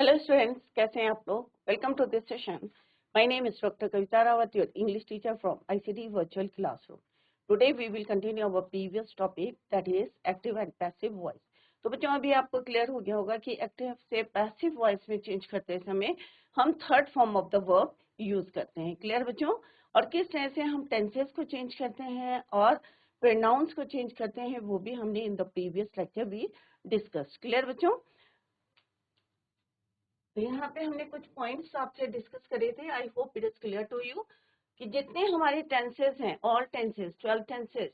Hello students, कैसे हैं आप लोग? Welcome to this session. My name is Dr. Kavita Rawat, your English teacher from ICT Virtual Classroom. Today we will continue our previous topic, that is active and passive voice. तो बच्चों अभी आपको clear हो गया होगा कि active से passive voice में चेंज करते समय हम third form of the verb use करते हैं. क्लियर बच्चों? और किस तरह से हम टेंसेस को चेंज करते हैं और प्रोनाउंस को चेंज करते हैं वो भी हमने इन द प्रीवियस लेक्चर भी डिस्कस. क्लियर बच्चों? तो यहाँ पे हमने कुछ पॉइंट्स आपसे डिस्कस करे थे. I hope it is clear to you कि जितने हमारे टेंसेस हैं, ऑल टेंसेस, 12 टेंसेस,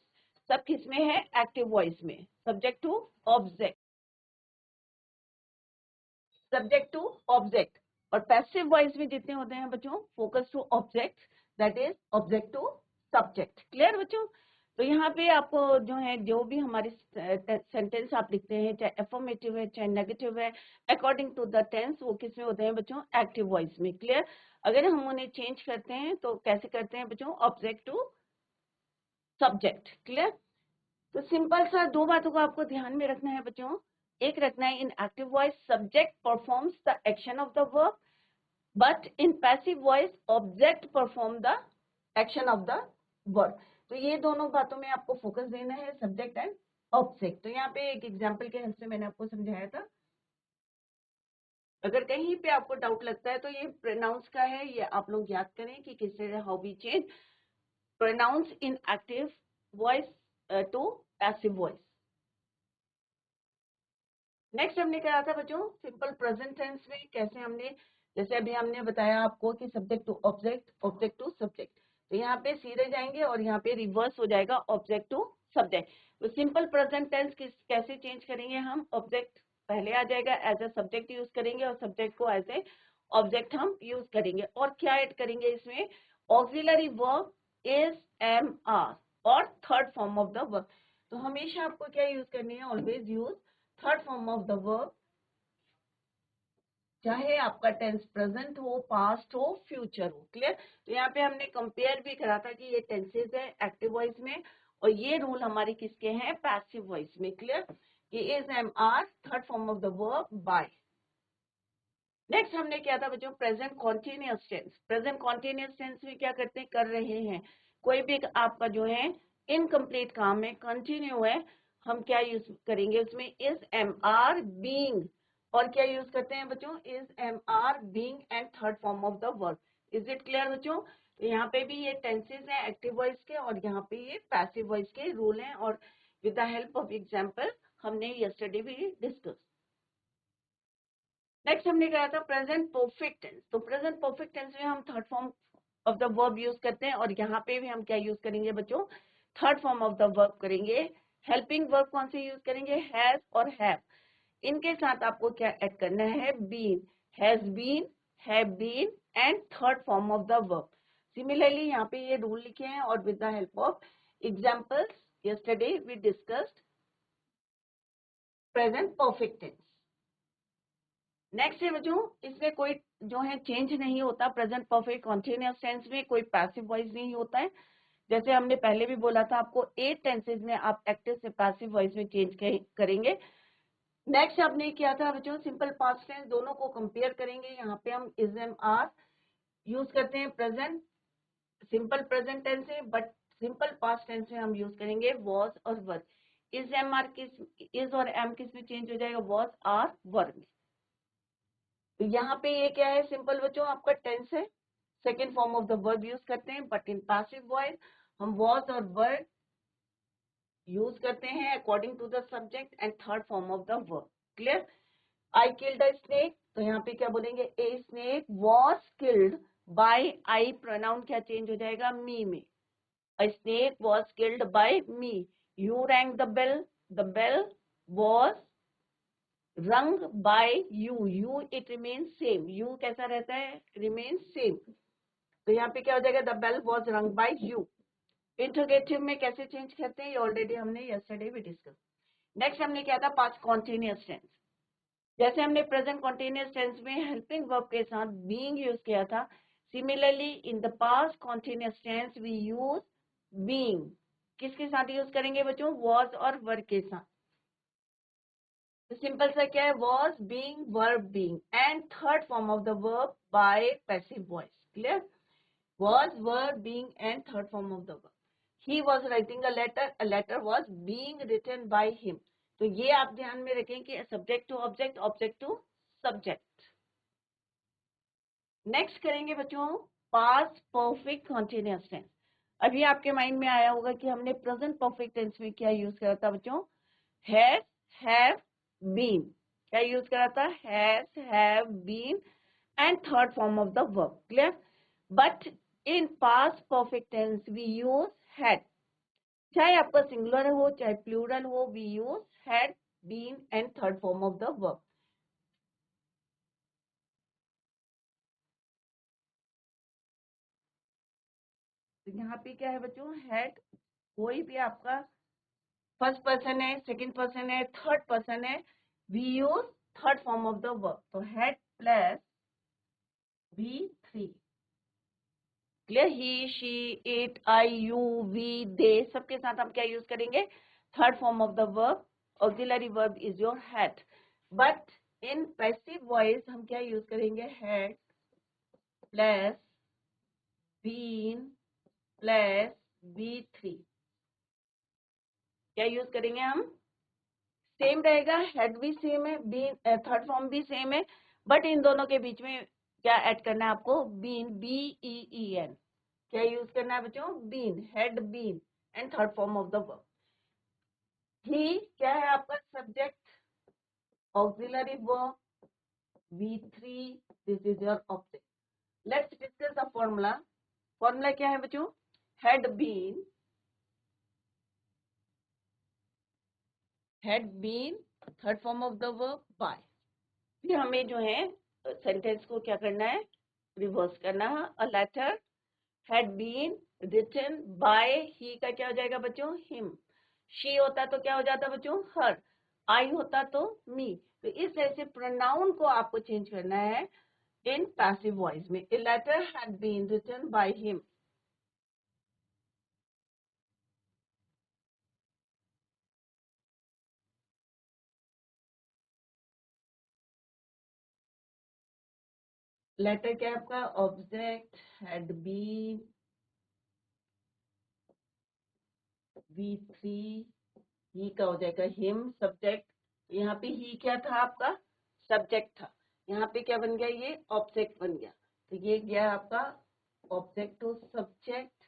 सब किसमें है? एक्टिव वॉइस में. Subject to object, subject to object. और पैसिव वॉइस में जितने होते हैं बच्चों, focus to object, that is object to subject. Clear बच्चों? तो यहाँ पे आपको जो है, जो भी हमारी सेंटेंस आप लिखते हैं, चाहे एफर्मेटिव है चाहे नेगेटिव है, अकॉर्डिंग टू द टेंस, वो किस में होते हैं बच्चों? एक्टिव वॉइस में. क्लियर? अगर हम उन्हें चेंज करते हैं तो कैसे करते हैं बच्चों? Object to subject. क्लियर? तो सिंपल सा दो बातों को आपको ध्यान में रखना है बच्चों. एक रखना है, इन active voice subject performs the action of the verb, but in passive voice object perform the action of the verb. तो ये दोनों बातों में आपको फोकस देना है, सब्जेक्ट एंड ऑब्जेक्ट. तो यहाँ पे एक एग्जांपल के हेल्प से मैंने आपको समझाया था. अगर कहीं पे आपको डाउट लगता है तो ये प्रोनाउंस का है, ये आप लोग याद करें कि किस तरह how we change pronouns in active voice to passive voice. Next हमने कहा था बच्चों सिंपल प्रेजेंट टेंस में कैसे हमने, जैसे अभी हमने बताया आपको कि subject to object, object to subject. तो यहाँ पे सीधे जाएंगे और यहाँ पे रिवर्स हो जाएगा ऑब्जेक्ट टू सब्जेक्ट. तो सिंपल प्रेजेंट टेंस कैसे चेंज करेंगे हम? ऑब्जेक्ट पहले आ जाएगा, एज अ सब्जेक्ट यूज करेंगे और सब्जेक्ट को एज ए ऑब्जेक्ट हम यूज करेंगे. और क्या ऐड करेंगे इसमें? Auxiliary verb is, am, are और third form of the verb. तो हमेशा आपको क्या यूज करनी है? Always use third form of the verb, चाहे आपका टेंस प्रेजेंट हो, पास्ट हो, फ्यूचर हो. क्लियर? तो यहाँ पे हमने कंपेयर भी करा था कि ये टेंसेज है एक्टिव वॉइस में और ये रूल हमारे किसके हैं? पैसिव वॉइस में. क्लियर? ये is, am, are, third form of the verb, by. Next हमने क्या था बच्चों? Present continuous tense. Present continuous tense में क्या करते हैं? कर रहे हैं. कोई भी आपका जो है इनकम्प्लीट काम है, कंटिन्यू है, हम क्या यूज करेंगे उसमें? Is, am, are, being. और क्या यूज करते हैं बच्चों? Is, am, are, being and third form of the verb. Is it clear बच्चों? तो यहाँ पे भी ये टेंसेज हैं एक्टिव वॉइस के और यहाँ पे ये पैसिव वॉइस के रूल हैं और with the help of example हमने यस्टरडे भी डिस्कस. नेक्स्ट हमने कहा था प्रेजेंट परफेक्ट टेंस. तो प्रेजेंट परफेक्ट टेंस में हम third form of the verb use करते हैं और यहाँ पे भी हम क्या यूज करेंगे बच्चों? Third form of the verb करेंगे. हेल्पिंग वर्ब कौन से यूज करेंगे? हैज और हैव. इनके साथ आपको क्या ऐड करना है? Been, has been, have been and third form of the verb. Similarly यहाँ पे ये रूल लिखे हैं और with the help of examples yesterday we discussed present perfect tense. Next है बच्चों, इसमें कोई जो है चेंज नहीं होता. प्रेजेंट परफेक्ट कॉन्टिन्यूअस टेंस में कोई पैसिव वॉइस नहीं होता है. जैसे हमने पहले भी बोला था आपको 8 टेंसेज में आप एक्टिव से पैसिव वॉइस में चेंज करेंगे. नेक्स्ट आपने क्या था बच्चों? Simple past tense. दोनों को कंपेयर करेंगे. यहाँ पे हम इज, एम, आर यूज करते हैं प्रेजेंट सिंपल प्रेजेंट टेंस है, बट सिंपल पास्ट टेंस में हम यूज करेंगे वॉज और वर. इज, एम, आर किस, इज और एम किस में चेंज हो जाएगा? वॉज, आर, वर में. तो यहाँ पे ये क्या है? सिंपल बच्चों आपका टेंस है, second form of the verb use करते हैं, बट इन पैसिव वॉइस हम वॉज और वर यूज करते हैं according to the subject and third form of the verb. Clear? I killed a snake. तो यहाँ पे क्या बोलेंगे? A snake was killed by, I pronoun क्या चेंज हो जाएगा? मी में. A snake was killed by me. You rang the bell. The bell was rung by you. You it remains same. You कैसा रहता है? Remains same. तो यहाँ पे क्या हो जाएगा? The bell was rung by you. Interrogative में कैसे चेंज करते हैं ये ऑलरेडी हमने यस्टरडे भी डिस्कस. नेक्स्ट हमने क्या था? Past continuous tense. जैसे हमने प्रेजेंट कॉन्टिन्यूअस टेंस में हेल्पिंग वर्ब के साथ बीइंग यूज किया था, similarly in the past continuous tense we use being. किसके साथ यूज करेंगे बच्चों? वॉज और वर के साथ. सिंपल सा क्या है, was, being, verb, being and third form of the verb bye passive voice. Clear? was, were, being and third form of the verb. He was writing a letter was being written by him. तो ये आप ध्यान में रखें कि subject to object, object to subject. Next करेंगे बच्चों past perfect continuous tense. अभी आपके माइंड में आया होगा कि हमने प्रेजेंट परफेक्ट टेंस में क्या यूज करा था बच्चों, हैज, हैव, बीन. क्या यूज करा था, has, have, been and third form of the verb. Clear? But in past perfect tense we use had. चाहे आपका सिंगुलर हो चाहे प्लूरल हो, we use had, been and third form of the verb. तो यहाँ पे क्या है बच्चों, had कोई भी आपका फर्स्ट पर्सन है, सेकंड पर्सन है, थर्ड पर्सन है, we use third form of the verb. तो had plus V3. Clear? He, she, it, I, you, we, they, सबके साथ हम क्या यूज करेंगे, third form of the verb. Auxiliary verb is your had. But in passive voice हम क्या use करेंगे, had plus been plus V3. क्या use करेंगे हम, सेम रहेगा, हेड भी सेम है, बीन थर्ड फॉर्म भी सेम है, बट इन दोनों के बीच में क्या ऐड करना है आपको, बीन, BEEN. क्या यूज करना है बच्चों, been, had, been and third form of the verb. He क्या है आपका subject, auxiliary verb, V3, this is your object. Let's discuss the formula. Formula क्या है बच्चों, had been third form of the verb by. फिर हमें जो है सेंटेंस को क्या करना है, रिवर्स करना है. A letter had been written by, he का क्या हो जाएगा बच्चों, him. she होता तो क्या हो जाता बच्चों, her. I होता तो me. तो इस तरह से प्रोनाउन को आपको चेंज करना है इन पैसिव वॉइस में. a letter had been written by him. Letter क्या है आपका, ऑब्जेक्ट, had been, V3, ही का हो जाएगा हिम, सब्जेक्ट. यहाँ पे ही क्या था आपका, सब्जेक्ट था. यहाँ पे क्या बन गया, ये ऑब्जेक्ट बन गया. तो ये गया आपका ऑब्जेक्ट टू सब्जेक्ट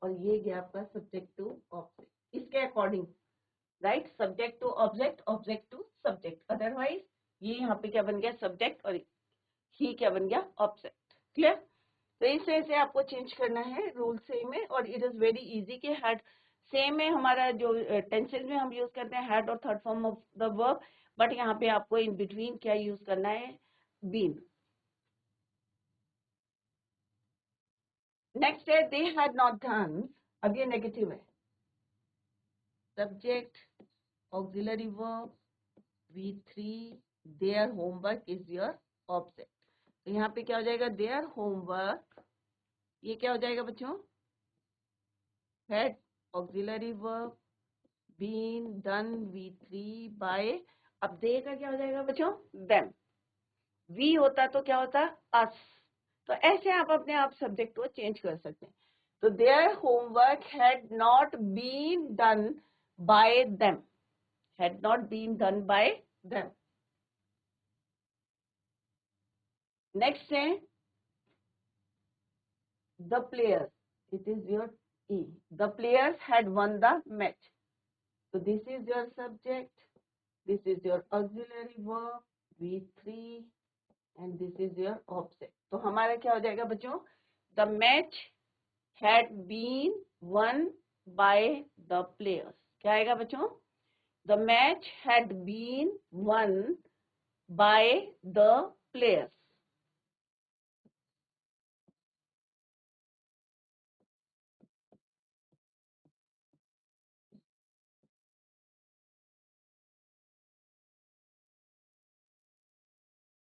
और ये गया आपका सब्जेक्ट टू ऑब्जेक्ट. इसके according right, subject to object, object to subject. Otherwise ये यहाँ पे क्या बन गया, सब्जेक्ट, और ही क्या बन गया, ऑब्जेक्ट. क्लियर? तो इस तरह से आपको चेंज करना है, रूल सेम है और इट इज वेरी इजी. के हैड सेम है हमारा जो टेंसेस में हम यूज करते हैं, हैड और third form of the verb, but यहाँ पे आपको इन बिटवीन क्या यूज करना है, बीन. नेक्स्ट है दे हैड नॉट डन. अब ये नेगेटिव है, subject, auxiliary verb, V3, their homework is your object. तो यहाँ पे क्या हो जाएगा, देयर होमवर्क, ये क्या हो जाएगा बच्चों, had, auxiliary verb, been, done, V3 by. अब दे का क्या हो जाएगा बच्चों, देम. वी होता तो क्या होता, अस. तो ऐसे आप अपने आप सब्जेक्ट को चेंज कर सकते हैं. तो their homework had not been done by them, had not been done by them. Next है the player, it is your E. The players had won the match. So this is your subject, this is your auxiliary verb, V3, and this is your object. तो हमारा क्या हो जाएगा बच्चों, the match had been won by the players. क्या आएगा बच्चों, the match had been won by the players.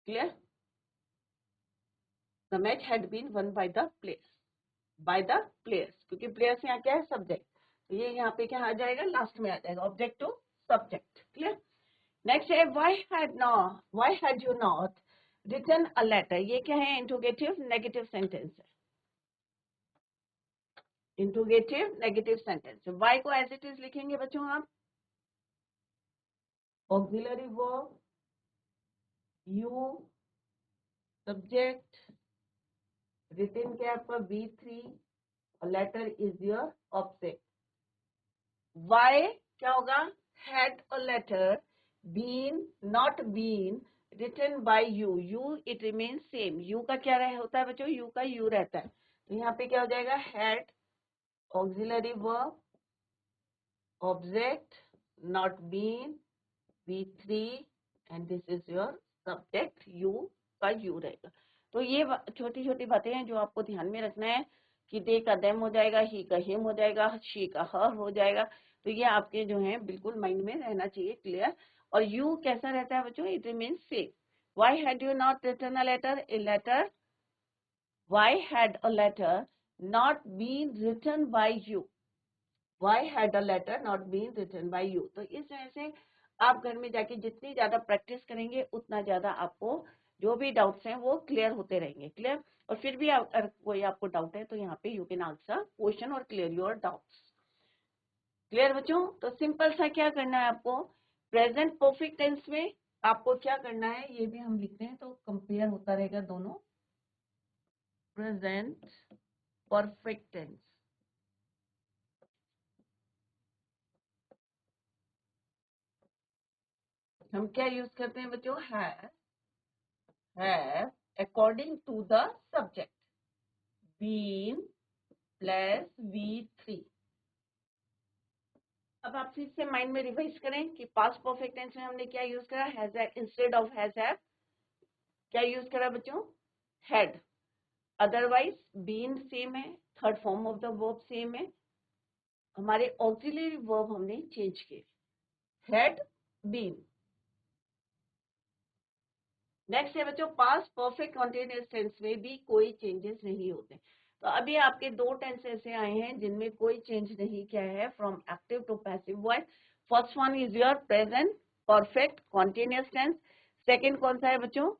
Clear? The match had been won by the players. By the players, क्योंकि players यहाँ क्या है, सब्जेक्ट. तो ये यहाँ पे क्या आ जाएगा, लास्ट में आ जाएगा, object to subject. Clear? Next है why had you not written a letter। ये क्या है? इंट्रोगेटिव नेगेटिव सेंटेंस है। Interrogative negative sentence. why को एज इट इज लिखेंगे बच्चों आप। Auxiliary verb, you, subject, written क्या आपका V3 और letter is your object. why क्या होगा? had a letter been not been written by you, it remains same। you का क्या होता है बच्चों? you का you रहता है, तो यहाँ पे क्या हो जाएगा? had, auxiliary verb, object, not been, V3 and this is your subject, you का you रहेगा। तो ये छोटी छोटी बातें हैं जो आपको ध्यान में रखना है कि दे का देम हो जाएगा, ही का हिम हो जाएगा, शी का हर हो जाएगा। तो ये आपके जो है बिल्कुल माइंड में रहना चाहिए क्लियर। और यू कैसा रहता है बच्चों? It means same. Why had you not written a letter? A letter, why had a letter not been written by you? Why had a letter not been written by you? तो इस वजह से आप घर में जाके जितनी ज्यादा प्रैक्टिस करेंगे उतना ज्यादा आपको जो भी डाउट्स हैं वो क्लियर होते रहेंगे। क्लियर? और फिर भी अगर कोई आपको डाउट है तो यहाँ पे यू कैन आंसर क्वेश्चन और क्लियर योर डाउट्स। क्लियर बच्चों? तो सिंपल सा क्या करना है आपको, प्रेजेंट परफेक्ट टेंस में आपको क्या करना है ये भी हम लिखते हैं तो कंपेयर होता रहेगा दोनों। प्रेजेंट परफेक्ट टेंस, हम क्या यूज करते हैं बच्चों? have according to the subject, been plus V3। अब आप फिर से माइंड में रिवाइज करें कि पास्ट परफेक्ट टेंस में हमने क्या यूज करा? Has instead of has have क्या यूज करा बच्चों? हैड। अदरवाइज बीन सेम है, third form of the verb same है, हमारे ऑक्सिलरी वर्ब हमने चेंज किए, हैड, बीन। नेक्स्ट है बच्चों पास्ट परफेक्ट कॉन्टिन्यूअस टेंस में भी कोई चेंजेस नहीं होते। तो अभी आपके दो टेंस ऐसे आए हैं जिनमें कोई चेंज नहीं किया है from active to passive voice. First one is your present perfect continuous tense. Second कौन सा है बच्चों?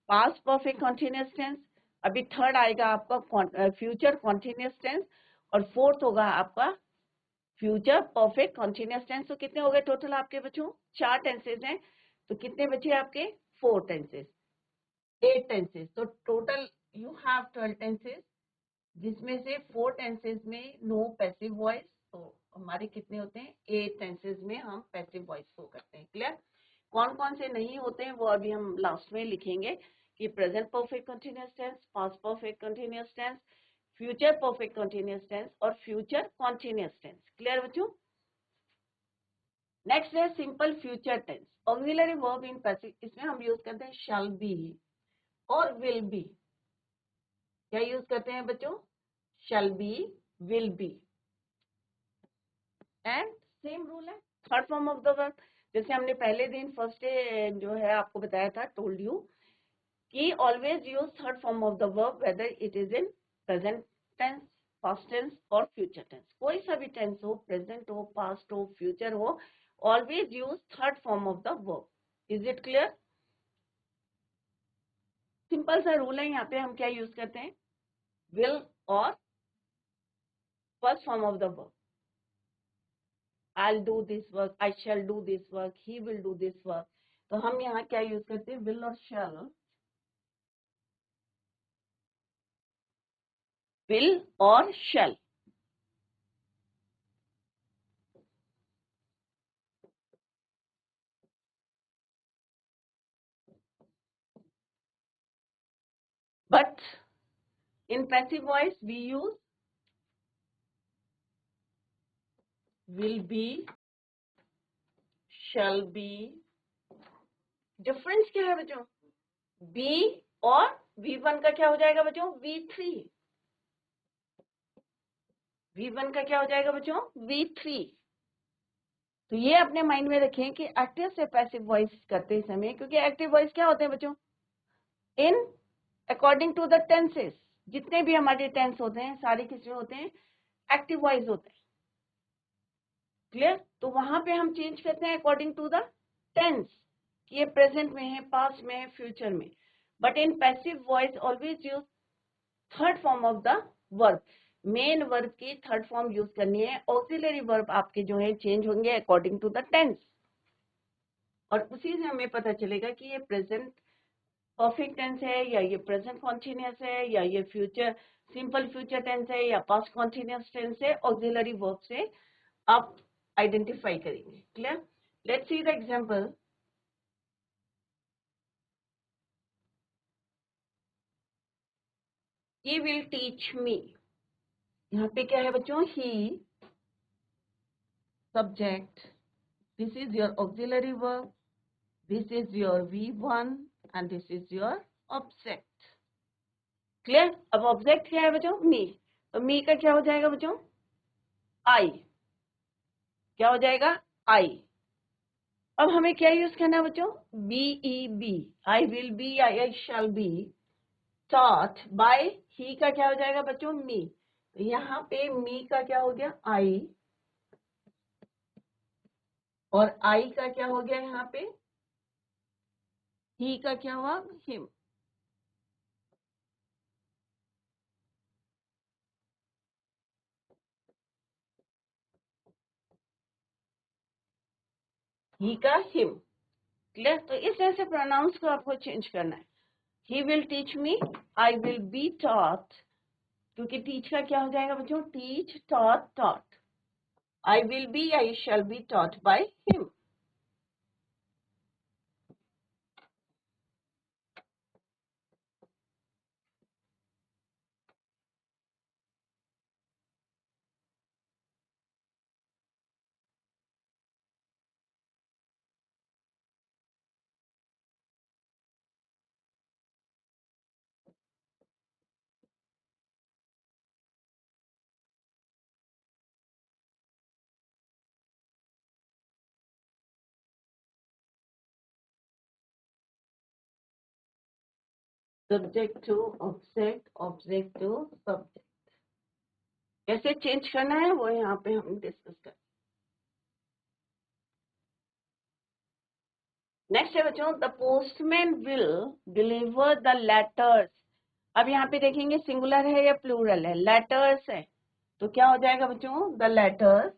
Past perfect continuous tense. अभी थर्ड आएगा आपका फ्यूचर कॉन्टिन्यूअस टेंस और फोर्थ होगा आपका फ्यूचर परफेक्ट कॉन्टिन्यूअस टेंस। तो कितने हो गए टोटल आपके बच्चों? 4 टेंसेज हैं। तो कितने बचे आपके? 4 टेंसेज, 8 टेंसेज। तो टोटल यू हैव 12 टेंसेज जिसमें से 4 टेंसेज में नो पैसिव वॉइस। तो हमारे कितने होते हैं? 8 टेंसेज में हम पैसिव वॉइस शो करते हैं। क्लियर? कौन कौन से नहीं होते हैं वो अभी हम लास्ट में लिखेंगे कि present perfect continuous tense, past perfect continuous tense, future perfect continuous tense और फ्यूचर कॉन्टिन्यूअस टेंस। क्लियर बच्चों? नेक्स्ट है simple future tense, auxiliary verb in passive. इसमें हम यूज करते हैं शैल बी और विल बी। क्या यूज करते हैं बच्चों? Shall be, will be and same rule है third form of the verb. जैसे हमने पहले दिन फर्स्ट डे जो है आपको बताया था, टोल्ड यू कि always use third form of the verb whether it is in present tense, past tense और फ्यूचर टेंस। कोई सा भी टेंस हो, प्रेजेंट हो, पास्ट हो, फ्यूचर हो, always use third form of the verb. Is it clear? Simple सा rule है। यहाँ पे हम क्या यूज करते हैं? विल और first form of the verb. I'll do this work, I shall do this work, he will do this work। तो हम यहाँ क्या यूज करते हैं? will और shall। will और shall। But in passive voice we use will be, shall be। Difference क्या है बच्चों? be और V1 का क्या हो जाएगा बच्चों? V3। V1 का क्या हो जाएगा बच्चों? V3। तो ये अपने माइंड में रखें कि एक्टिव से पैसिव वॉइस करते समय, क्योंकि एक्टिव वॉइस क्या होते हैं बच्चों? In according to the tenses, जितने भी हमारे टेंस होते हैं सारे किसमें होते हैं? एक्टिव वॉइस होते हैं। क्लियर? तो वहां पे हम चेंज करते हैं अकॉर्डिंग टू द टेंस, ये प्रेजेंट में है, पास्ट में है, फ्यूचर में. But in passive voice always use third form of the verb. Main verb की थर्ड फॉर्म यूज करनी है. ऑक्सिलरी वर्ब आपके जो है चेंज होंगे अकॉर्डिंग टू द टेंस, और उसी से हमें पता चलेगा कि ये प्रेजेंट परफेक्ट टेंस है, या ये प्रेजेंट कॉन्टिन्यूअस है, या ये फ्यूचर सिंपल फ्यूचर टेंस है, या पास्ट कॉन्टिन्यूअस टेंस है. ऑक्सिलरी वर्ब से आप आइडेंटिफाई करेंगे. Clear? Let's see the example. He will teach me. यहाँ पे क्या है बच्चों? He subject, this is your auxiliary verb, this is your V1 and this is your object. Clear? अब ऑब्जेक्ट क्या है बच्चों? मी. तो मी का क्या हो जाएगा बच्चों? आई. क्या हो जाएगा? आई. अब हमें क्या यूज करना है बच्चों? BEB. I will be, I shall be taught by. He का क्या हो जाएगा बच्चों? मी. तो यहाँ पे मी का क्या हो गया? आई. और आई का क्या हो गया यहाँ पे? ही का क्या हुआ? हिम. ही का हिम. क्लियर? तो इस तरह से प्रोनाउंस को आपको चेंज करना है. He will teach me, I will be taught, क्योंकि टीच का क्या हो जाएगा बच्चों? Teach, taught, taught. I will be, I shall be taught by him. Subject to object, object to subject. कैसे चेंज करना है वो यहाँ पे हम डिस्कस करें. नेक्स्ट है बच्चों, the postman will deliver the letters. अब यहाँ पे देखेंगे सिंगुलर है या प्लूरल है? लेटर्स है, तो क्या हो जाएगा बच्चों? The letters.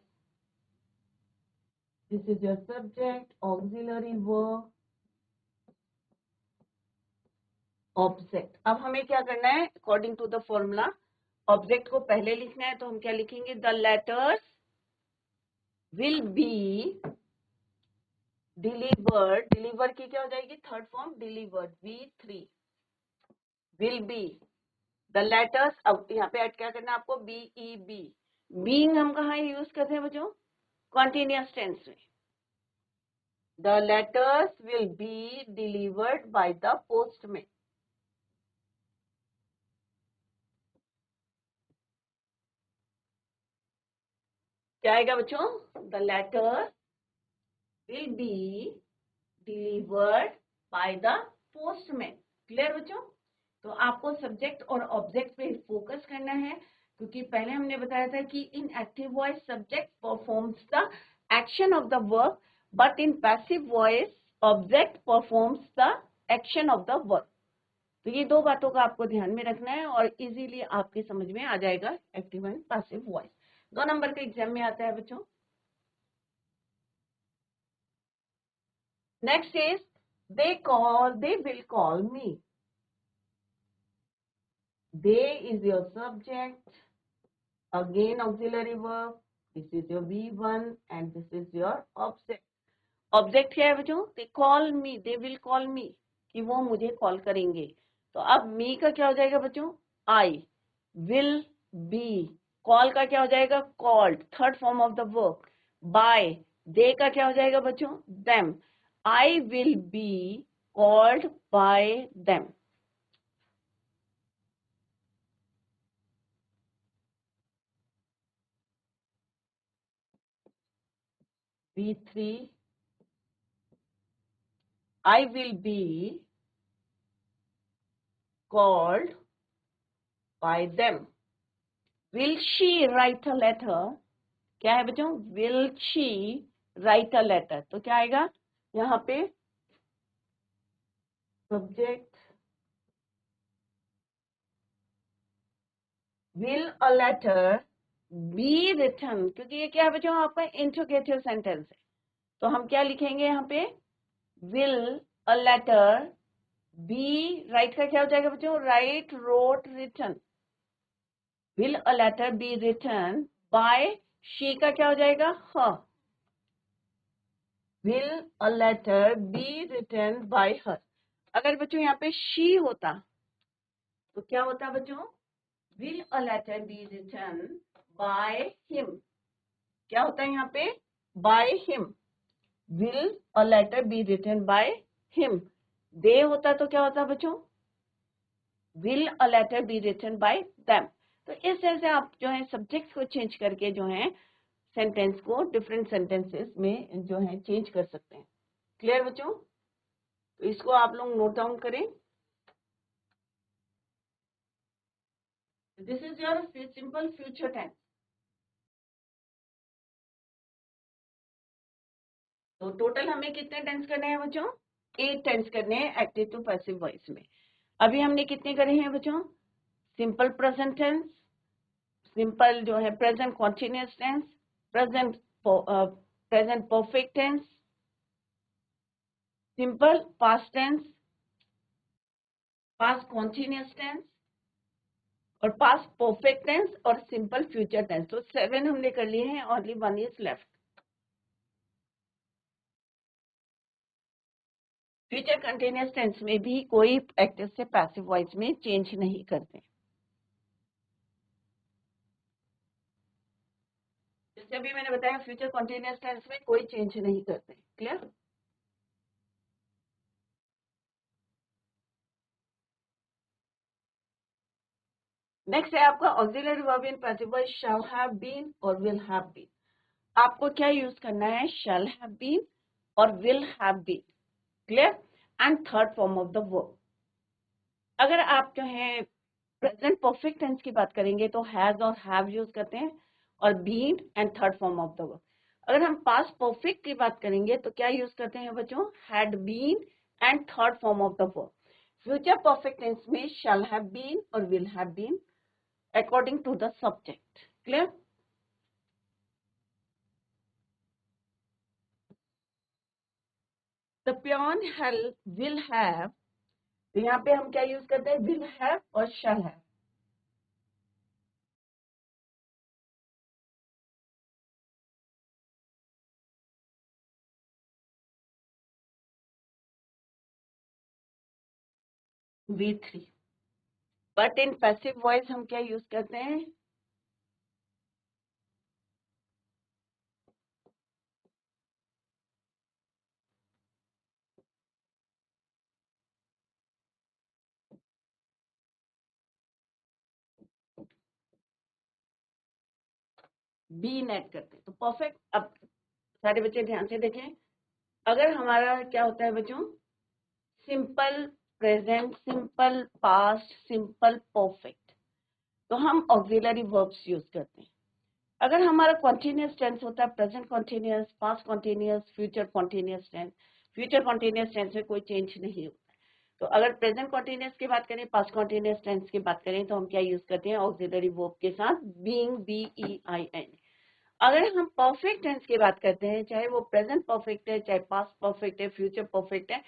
This is your subject, auxiliary verb, object. अब हमें क्या करना है? According to the formula, object को पहले लिखना है, तो हम क्या लिखेंगे? The letters will be delivered. Deliver की क्या हो जाएगी? Third form, delivered, V3. Will be the letters. अब यहाँ पे ऐड क्या करना है आपको? BEB. बीइंग हम कहाँ यूज करते हैं बच्चों? कॉन्टिन्यूअस टेंस में. The letters will be delivered by the postman. क्या आएगा बच्चों? The letter will be delivered by the postman. Clear बच्चों? तो आपको सब्जेक्ट और ऑब्जेक्ट पे फोकस करना है, क्योंकि पहले हमने बताया था कि इन active voice subject performs the action of the verb, but in passive voice object performs the action of the verb. तो ये दो बातों का आपको ध्यान में रखना है और इजीली आपके समझ में आ जाएगा active and passive voice. 2 number के एग्जाम में आता है बच्चों. Next is they will call me. They is your subject, again auxiliary verb, this is your V1 and this is your object. Object क्या है बच्चों? they call me, they will call me, कि वो मुझे कॉल करेंगे. तो अब मी का क्या हो जाएगा बच्चों? आई. विल बी, कॉल का क्या हो जाएगा? Called, third form of the verb. By, they का क्या हो जाएगा बच्चों? Them. I will be called by them. V3, I will be called by them. Will she write a letter? क्या है बच्चों? Will she write a letter? तो क्या आएगा? यहाँ पे subject will a letter be written, क्योंकि ये क्या है बच्चों आपका इंट्रोगेटिव सेंटेंस है, तो हम क्या लिखेंगे यहाँ पे will a letter be, write का क्या हो जाएगा बच्चों, write wrote written, will a letter be written by she का क्या हो जाएगा her, will a letter be written by her. अगर बच्चों यहाँ पे शी होता तो क्या होता बच्चों, will a letter be written by him, क्या होता है यहाँ पे by him, will a letter be written by him. They होता तो क्या होता बच्चों, will a letter be written by them. तो इस तरह से आप जो है सब्जेक्ट को चेंज करके जो है सेंटेंस को डिफरेंट सेंटेंसेस में जो है चेंज कर सकते हैं। क्लियर बच्चों, तो इसको आप लोग नोट डाउन करें। This is your simple future tense. तो टोटल हमें कितने टेंस करने हैं बच्चों, 8 टेंस करने हैं एक्टिव टू पैसिव वॉइस में। अभी हमने कितने करे हैं बच्चों, सिंपल प्रेजेंट टेंस, सिंपल जो है present continuous tense, present present perfect tense, simple past tense, past continuous tense और पास्ट परफेक्ट टेंस और सिंपल फ्यूचर टेंस। तो 7 हमने कर लिए हैं, only 1 is left. Future continuous tense में भी कोई एक्टिव से पैसिव वॉइस में चेंज नहीं करते, जैसे अभी मैंने बताया फ्यूचर कंटिन्यूअस टेंस में कोई चेंज नहीं करते। क्लियर। नेक्स्ट है आपका auxiliary verb in passive voice, shall have been और विल हैव बीन। आपको क्या यूज करना है, शैल हैव बीन और will have been. Clear. And third form of the verb, अगर आप जो है प्रेजेंट परफेक्ट टेंस की बात करेंगे तो हैज और हैव यूज करते हैं और been and third form of the verb. अगर हम पास्ट परफेक्ट की बात करेंगे तो क्या यूज करते हैं बच्चों, had been and third form of the verb. Future perfect tense में शैल हैव बीन और will have been according to the subject. Clear. The peon will have, तो यहाँ पे हम क्या यूज करते हैं, विल हैव और shall have. V3, but in passive voice हम क्या यूज करते हैं, बीन ऐड करते हैं। तो परफेक्ट, अब सारे बच्चे ध्यान से देखें, अगर हमारा क्या होता है बच्चों, simple present, simple past, simple perfect, तो हम ऑक्सिलरी वर्ब्स यूज करते हैं। अगर हमारा कॉन्टिन्यूअस टेंस होता है present continuous, past continuous, future continuous tense, future continuous tense में कोई चेंज नहीं होता। तो अगर प्रेजेंट कॉन्टिन्यूअस की बात करें, पास्ट कॉन्टिन्यूअस टेंस की बात करें, तो हम क्या यूज करते हैं, ऑक्सिलरी वर्ब के साथ बीइंग, BEIN। अगर हम परफेक्ट टेंस की बात करते हैं, चाहे वो प्रेजेंट परफेक्ट है, चाहे पास्ट परफेक्ट है, फ्यूचर परफेक्ट है,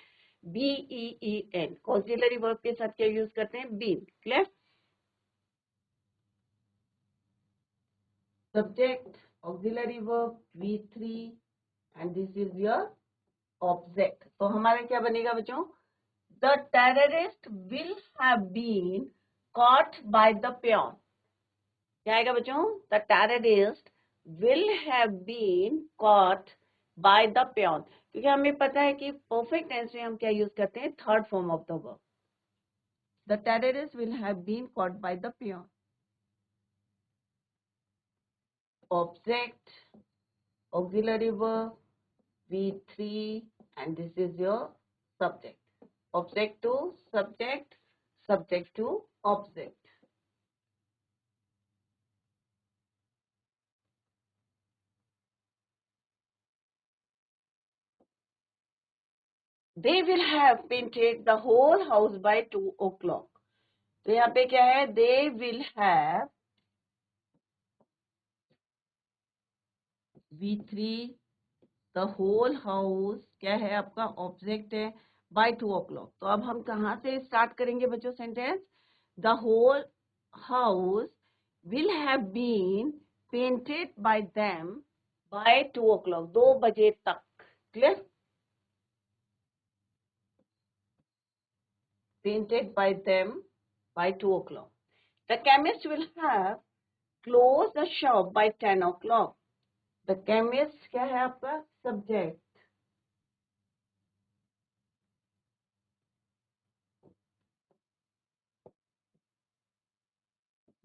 BEEN, ऑक्सिलरी वर्ब के साथ क्या यूज करते हैं, been. Clear. Subject auxiliary verb V3 and this is your object. तो हमारा क्या बनेगा बच्चों, the terrorist will have been caught by the peon। क्या आएगा बच्चों, the terrorist will have been caught by the peon, क्योंकि हमें पता है कि परफेक्ट टेंस में हम क्या यूज करते हैं, third form of the verb. The terrorist will have been caught by the peon। Object auxiliary verb V3 and this is your subject, object to subject, subject to object। They will have painted the whole house by 2 o'clock। तो यहाँ पे क्या है, they will have V3 the whole house क्या है आपका, object है, bye 2 o'clock। तो अब हम कहाँ से स्टार्ट करेंगे बच्चों sentence, the whole house will have been painted by them by 2 o'clock, 2 बजे तक। Clear, painted by them by 2 o'clock। The chemist will have closed the shop by 10 o'clock। The chemist क्या है आपका subject,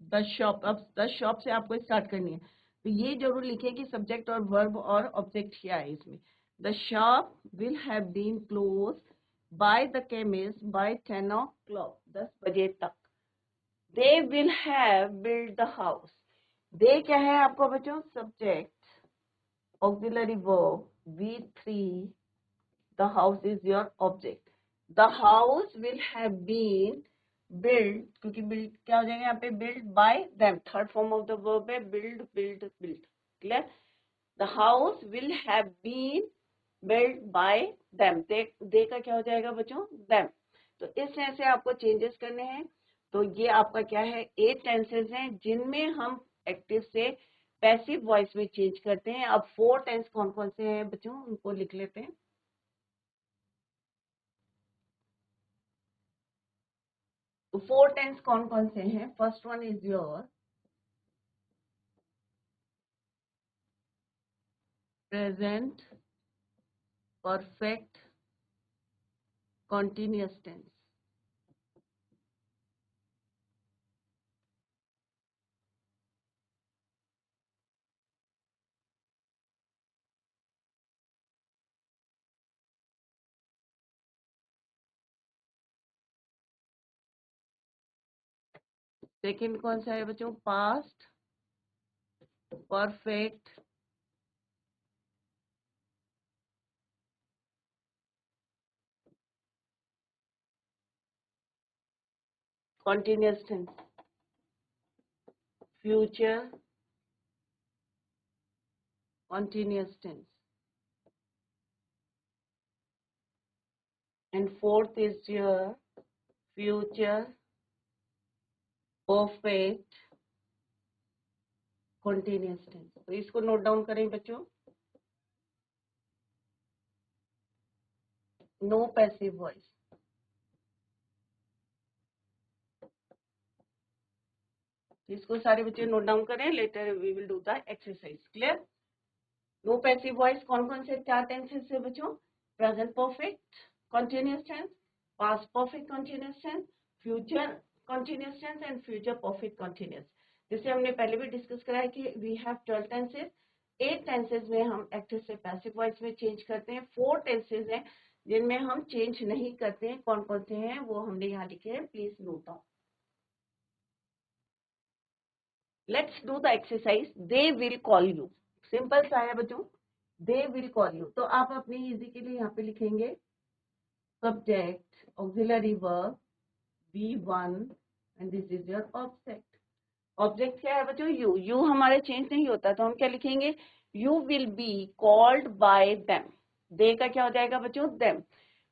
the shop। अब the shop से आपको start करनी है, तो ये जरूर लिखें कि सब्जेक्ट और वर्ब और ऑब्जेक्ट क्या है इसमें। The shop will have been closed by the chemist by 10 o'clock, 10 बजे तक। They will have built the house। they क्या है आपको बच्चों, subject, auxiliary verb V3, the house is your object। the house will have been built, क्योंकि build क्या हो जाएगा यहाँ पे, built by them, third form of the verb है, build। Clear, the house will have been built by them। दे का क्या हो जाएगा बच्चों, them। तो इस तरह से आपको चेंजेस करने हैं। तो ये आपका क्या है, 8 टेंसेस हैं जिनमें हम एक्टिव से पैसिव वॉइस में चेंज करते हैं। अब 4 टेंस कौन कौन से हैं बच्चों, उनको लिख लेते हैं। तो 4 टेंस कौन कौन से हैं, first one is your present perfect continuous tense. Second कौन सा है बच्चों, past perfect continuous tense, future continuous tense, and fourth is your future perfect continuous tense। तो इसको नोट डाउन करें बच्चों, नो पैसिव वॉइस। इसको सारे बच्चे नोट डाउन करें, later we will do the exercise. Clear, no passive voice कौन कौन से 4 टेंसेस है बच्चों, present perfect continuous tense, past perfect continuous tense, future continuous tense and future perfect continuous. जैसे हमने पहले भी डिस्कस करा है कि वी हैव 12 टेंसेस, 8 टेंसेस में हम एक्टिव से पैसिव वॉइस में चेंज करते हैं, 4 टेंसेस हैं जिनमें हम चेंज नहीं करते हैं। कौन कौन से हैं वो हमने यहाँ लिखे हैं, please note down. Let's do the exercise, they will call you. Simple सा है बच्चों, दे विल कॉल यू। तो आप अपनी इजी के लिए यहाँ पे लिखेंगे subject auxiliary verb V1 and this is your object. Object क्या है बच्चों, यू हमारे चेंज नहीं होता, तो हम क्या लिखेंगे, you will be called by them. They का क्या हो जाएगा बच्चों, them.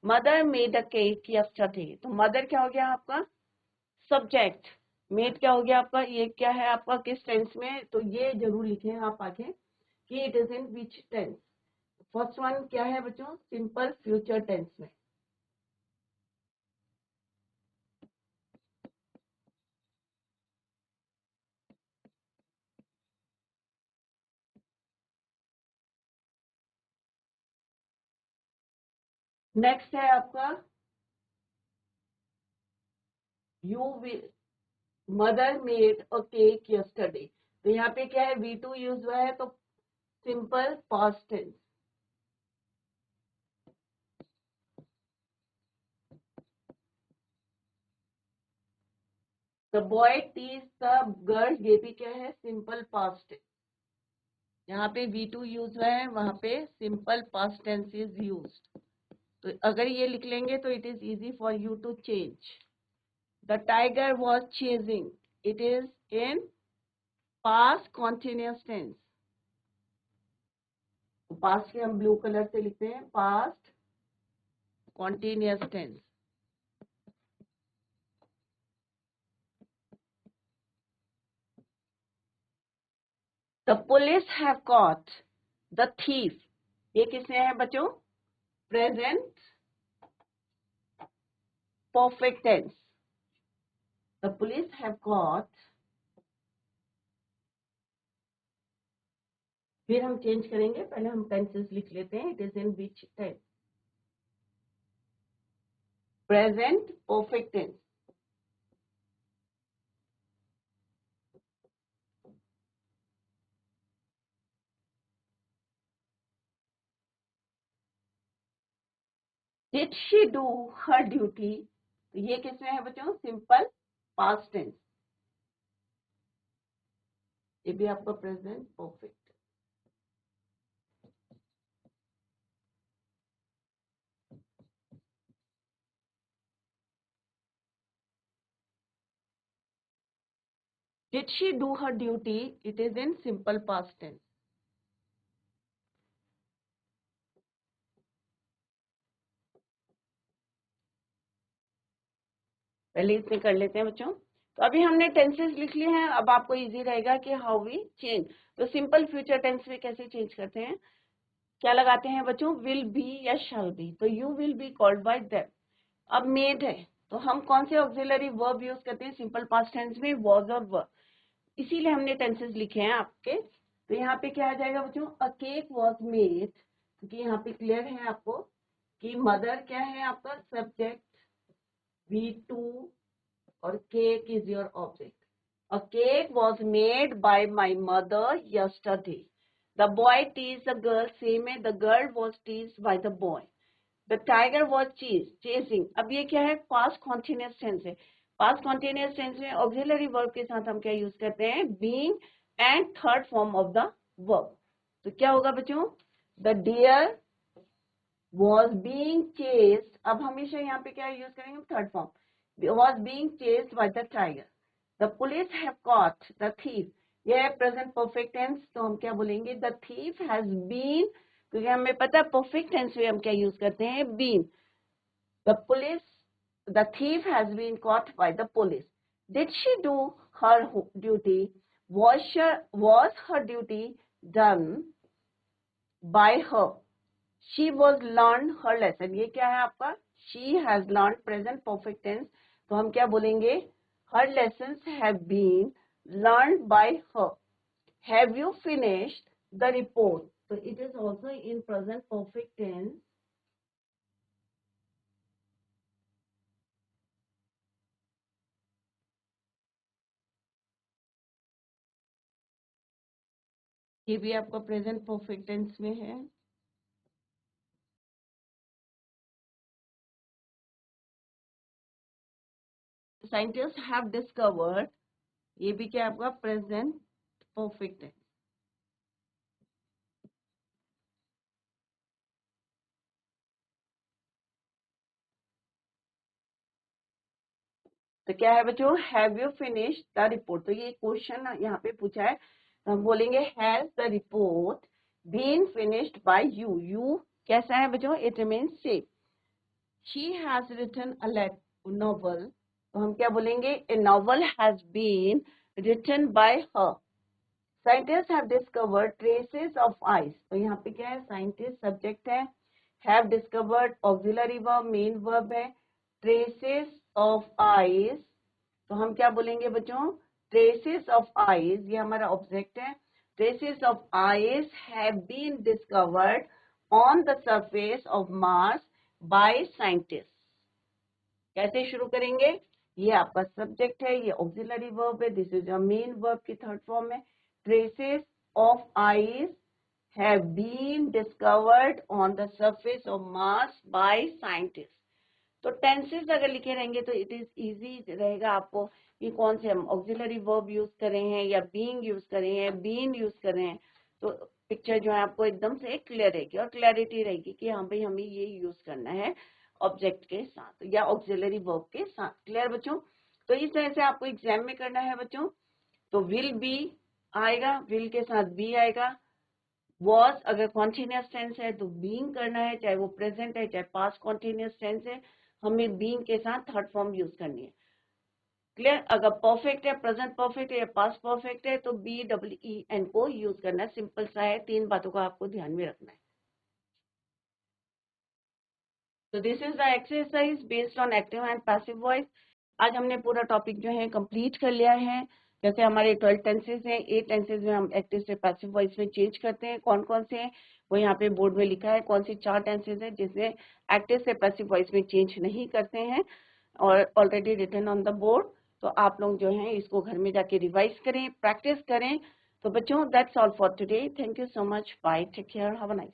Mother made a cake yesterday. तो मदर क्या हो गया आपका, सब्जेक्ट, मेड क्या हो गया आपका, ये क्या है आपका, किस टेंस में, तो ये जरूर लिखें आप आगे कि it is in which tense. First one क्या है बच्चों, सिंपल फ्यूचर टेंस में। नेक्स्ट है आपका you will, mother made a cake yesterday. तो यहाँ पे क्या है, V2 यूज हुआ है, तो simple past tense. The boy tease the girl, ये भी क्या है, सिंपल पास्ट टेंस। यहाँ पे V2 यूज हुआ है, वहां पे simple past tense is used. तो अगर ये लिख लेंगे तो it is easy for you to change. The tiger was chasing, it is in past continuous tense. Past के हम ब्लू कलर से लिखते हैं, past continuous tense. The police have caught the thief, ये किसने है बच्चों? Present perfect tense. The police have caught, फिर हम चेंज करेंगे, पहले हम टेंसेस लिख लेते हैं। It is in which tense? Present perfect tense. Did she do her duty, ये किसमें है बच्चों? Simple past tense. ये भी आपका present perfect. Did she do her duty, it is in simple past tense. पहले इसमें कर लेते हैं बच्चों। तो अभी हमने टेंसेस लिख लिए हैं, अब आपको इजी रहेगा कि हाउ वी चेंज। तो सिंपल फ्यूचर टेंस में कैसे चेंज करते हैं, क्या लगाते हैं बच्चों? विल बी या शैल बी। तो you will be called by them. अब मेड है तो हम कौन से ऑक्सिलरी वर्ब यूज करते हैं सिंपल पास्ट टेंस में? वॉज और वर। इसीलिए हमने टेंसेस लिखे हैं आपके। तो यहाँ पे क्या आ जाएगा बच्चों? अ केक वॉज मेड, क्योंकि यहाँ पे क्लियर है आपको कि मदर क्या है आपका सब्जेक्ट, V2 और cake is your object. A cake was made by my mother yesterday. The boy teased the girl, same है, the girl was teased by the boy. The tiger was chasing. अब ये क्या है? Past continuous tense है। Past continuous tense में auxiliary verb के साथ हम क्या यूज करते हैं? Being and third form of the verb. तो क्या होगा बच्चों? The deer was being chased, अब हमेशा यहाँ पे क्या यूज करेंगे? Third form. was being chased by the tiger. The police have caught the thief, यह है प्रेजेंट परफेक्ट टेंस। तो हम क्या बोलेंगे? the thief has been, क्योंकि हमें पता है परफेक्ट टेंस में हम क्या यूज करते हैं? been. the thief has been caught by the police. Did she do her duty? Was her duty done by her? She was learned her lesson. ये क्या है आपका? She has learned present perfect tense. तो हम क्या बोलेंगे? Her lessons have been learned by her. Have you finished the report? So it is also in present perfect tense. ये भी आपका present perfect tense में है। Scientists have discovered, ये भी क्या आपका present perfect tense। तो क्या है बच्चों? Have you finish the report. तो ये क्वेश्चन यहाँ पे पूछा है, तो हम बोलेंगे has the report been finished by you. You कैसा है बच्चों? It remains same. She has written a novel, तो हम क्या बोलेंगे? A novel has been written by her. Scientist have discovered traces of ice, तो यहाँ पे क्या है? साइंटिस्ट सब्जेक्ट है, have discovered auxiliary verb, main verb है, ट्रेसेस ऑफ आइस, तो हम क्या बोलेंगे बच्चों? ट्रेसेस ऑफ आइस, ये हमारा ऑब्जेक्ट है। Traces of ice have been discovered on the surface of Mars by scientist. कैसे शुरू करेंगे? ये आपका सब्जेक्ट है, ये ऑक्सिलरी वर्ब है, this is a main verb की थर्ड फॉर्म है। ट्रेसेस ऑफ आइस have been discovered on the surface of Mars by scientists. तो टेंसेस अगर लिखे रहेंगे तो इट इज इजी रहेगा आपको कि कौन से हम ऑक्सिलरी वर्ब यूज कर रहे हैं या बीइंग यूज कर रहे हैं, बीन यूज कर रहे हैं। तो पिक्चर जो है आपको एकदम से क्लियर रहेगी और क्लैरिटी रहेगी कि हाँ भाई हमें ये यूज करना है ऑब्जेक्ट के साथ या ऑक्सिलरी वर्ब के साथ। क्लियर बच्चों? तो इस तरह से आपको एग्जाम में करना है बच्चों। तो विल बी आएगा, विल के साथ बी आएगा। वॉज अगर कॉन्टिन्यूअस टेंस है तो बीइंग करना है, चाहे वो प्रेजेंट है चाहे पास्ट कॉन्टिन्यूअस टेंस है, हमें बीइंग के साथ थर्ड फॉर्म यूज करनी है। क्लियर? अगर परफेक्ट है, प्रेजेंट परफेक्ट है या पास्ट परफेक्ट है तो BEEN को यूज करना है। सिंपल सा है, 3 बातों का आपको ध्यान में रखना है। तो this is the exercise based on active and passive voice. आज हमने पूरा टॉपिक जो है कंप्लीट कर लिया है। जैसे हमारे 12 टेंसेज हैं, 8 टेंसेज में हम एक्टिव से पैसिव वॉइस में चेंज करते हैं। कौन कौन से हैं वो यहाँ पे बोर्ड में लिखा है, कौन सी 4 टेंसेज है जिसमें एक्टिव से पैसिव वॉइस में चेंज नहीं करते हैं और already written on the board. तो आप लोग जो हैं इसको घर में जाके रिवाइज करें, प्रैक्टिस करें। तो बच्चों that's all for today. Thank you so much, bye, take care, have a nice